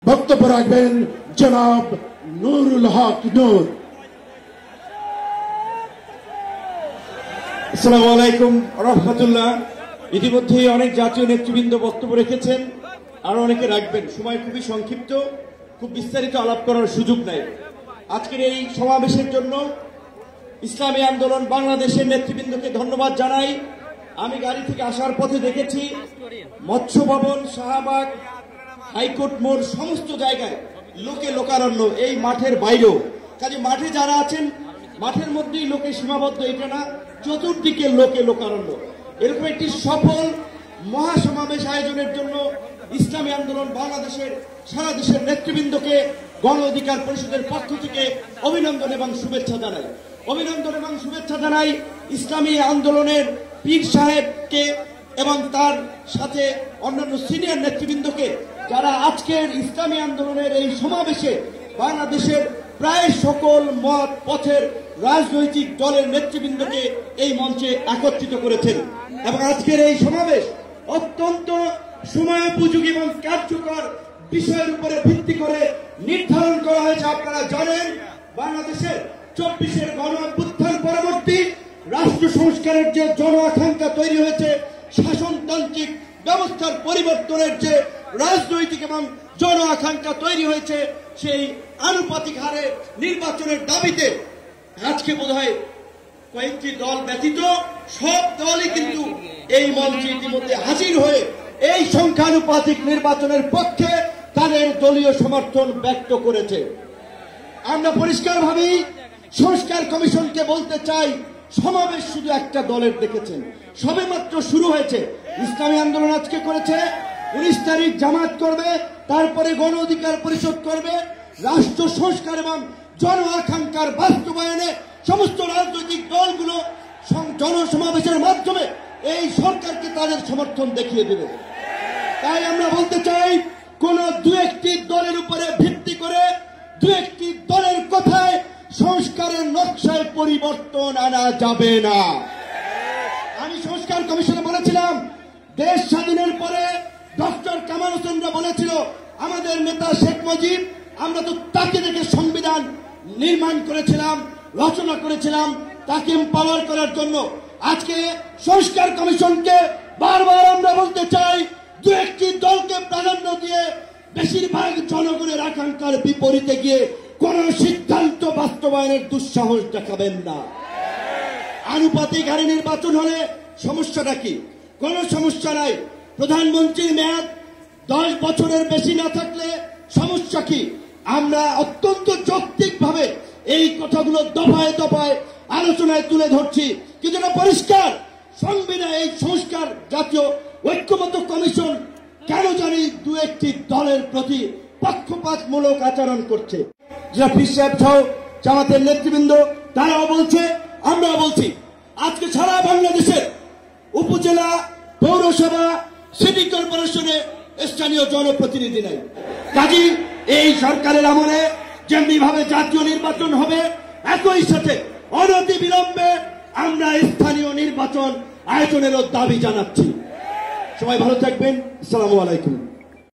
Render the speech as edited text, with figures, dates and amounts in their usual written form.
বক্তব্য রাখবেন জনাব নুরুল হক নূর। আসসালামু আলাইকুম রহমতুল্লাহ। ইতিমধ্যেই অনেক জাতীয় নেতৃবৃন্দ বক্তব্য রেখেছেন, আরো অনেকে রাখবেন। সময় খুবই সংক্ষিপ্ত, খুব বিস্তারিত আলাপ করার সুযোগ নাই। আজকের এই সমাবেশের জন্য ইসলামী আন্দোলন বাংলাদেশের নেতৃবৃন্দকে ধন্যবাদ জানাই। আমি গাড়ি থেকে আসার পথে দেখেছি মৎস্য ভবন, শাহবাগ, হাইকোর্ট মোড় সমস্ত জায়গায় লোকে লোকারণ্য, এই মাঠের বাইরেও। কাজে মাঠে যারা আছেন মাঠের মধ্যেই লোকে সীমাবদ্ধ, এটা না, চতুর্দিকে লোকে লোকারণ্য। এরকম একটি সফল মহাসমাবেশ আয়োজনের জন্য ইসলামী আন্দোলন বাংলাদেশের সারা দেশের নেতৃবৃন্দকে গণ অধিকার পরিষদের পক্ষ থেকে অভিনন্দন এবং শুভেচ্ছা জানাই। অভিনন্দন এবং শুভেচ্ছা জানাই ইসলামী আন্দোলনের পীর সাহেবকে এবং তার সাথে অন্যান্য সিনিয়র নেতৃবৃন্দকে, যারা আজকের ইসলামী আন্দোলনের এই সমাবেশে বাংলাদেশের প্রায় সকল মত পথের রাজনৈতিক দলের নেতৃবৃন্দকে এই মঞ্চে একত্রিত করেছেন। এবং আজকের এই সমাবেশ অত্যন্ত সময়োপযোগী এবং কার্যকর বিষয়ের উপরে ভিত্তি করে নির্ধারণ করা হয়েছে। আপনারা জানেন, বাংলাদেশের 24-এর গণ অভ্যুত্থান পরবর্তী রাষ্ট্র সংস্কারের যে জন আকাঙ্ক্ষা তৈরি হয়েছে, শাসনতান্ত্রিক ব্যবস্থার পরিবর্তনের যে রাজনৈতিক এবং জন আকাঙ্ক্ষা তৈরি হয়েছে, সেই আনুপাতিক হারে নির্বাচনের দাবিতে আজকে বোধহয় কয়েকটি দল ব্যতীত সব দলই কিন্তু এই মঞ্চে ইতিমধ্যে হাজির হয়ে এই সংখ্যানুপাতিক নির্বাচনের পক্ষে তাদের দলীয় সমর্থন ব্যক্ত করেছে। আমরা পরিষ্কারভাবেই সংস্কার কমিশনকে বলতে চাই, সমাবেশ শুধু একটা দলের দেখেছেন, সবেমাত্র শুরু হয়েছে। ইসলামী আন্দোলন আজকে করেছে, 19 তারিখ জামাত করবে, তারপরে গণ অধিকার পরিষদ করবে। রাষ্ট্র সংস্কার এবং জন আকাঙ্ক্ষার বাস্তবায়নে সমস্ত রাজনৈতিক দলগুলো জনসমাবেশের মাধ্যমে এই সরকারকে তাদের সমর্থন দেখিয়ে দেবে। তাই আমরা বলতে চাই, কোন দু একটি দলের উপরে ভিত্তি করে দু একটি দলের কথায় সংস্কারের নকশায় পরিবর্তন আনা যাবে না। আমি সংস্কার কমিশনে বলেছিলাম, দেশ স্বাধীনের পরে ডক্টর কামাল হোসেনরা বলেছিল, আমাদের নেতা শেখ মুজিব, আমরা তো তাকে দেখে সংবিধান নির্মাণ করেছিলাম, রচনা করেছিলাম, তাকে এম্পাওয়ার করার জন্য। আজকে সংস্কার কমিশনকে বারবার আমরা বলতে চাই, দু একটি দলকে প্রাধান্য দিয়ে বেশিরভাগ জনগণের আকাঙ্ক্ষার বিপরীতে গিয়ে কোন সিদ্ধান্ত বাস্তবায়নের দুঃসাহস দেখাবেন না। আনুপাতিক হারে নির্বাচন হলে সমস্যাটা কি? কোন সমস্যা নাই। প্রধানমন্ত্রীর মেয়াদ 10 বছরের বেশি না থাকলে সমস্যা কি? আমরা অত্যন্ত যৌক্তিকভাবে এই কথাগুলো দফায় দফায় আলোচনায় তুলে ধরছি, কিন্তু এটা পরিষ্কার, সংবিধান এই সংস্কার জাতীয় ঐক্যমত্য কমিশন কেন জানি দু একটি দলের প্রতি পক্ষপাতমূলক আচরণ করছে। যারা পীর সাহেব সহ জামাতের নেতৃবৃন্দ তারাও বলছে, আমরাও বলছি, আজকে সারা বাংলাদেশের উপজেলা, পৌরসভা, সিটি কর্পোরেশনে স্থানীয় জনপ্রতিনিধি নাই। কাজী এই সরকারের আমলে যেমনি ভাবে জাতীয় নির্বাচন হবে, একই সাথে অনতি বিলম্বে আমরা স্থানীয় নির্বাচন আয়োজনেরও দাবি জানাচ্ছি। সবাই ভালো থাকবেন। আসসালামু আলাইকুম।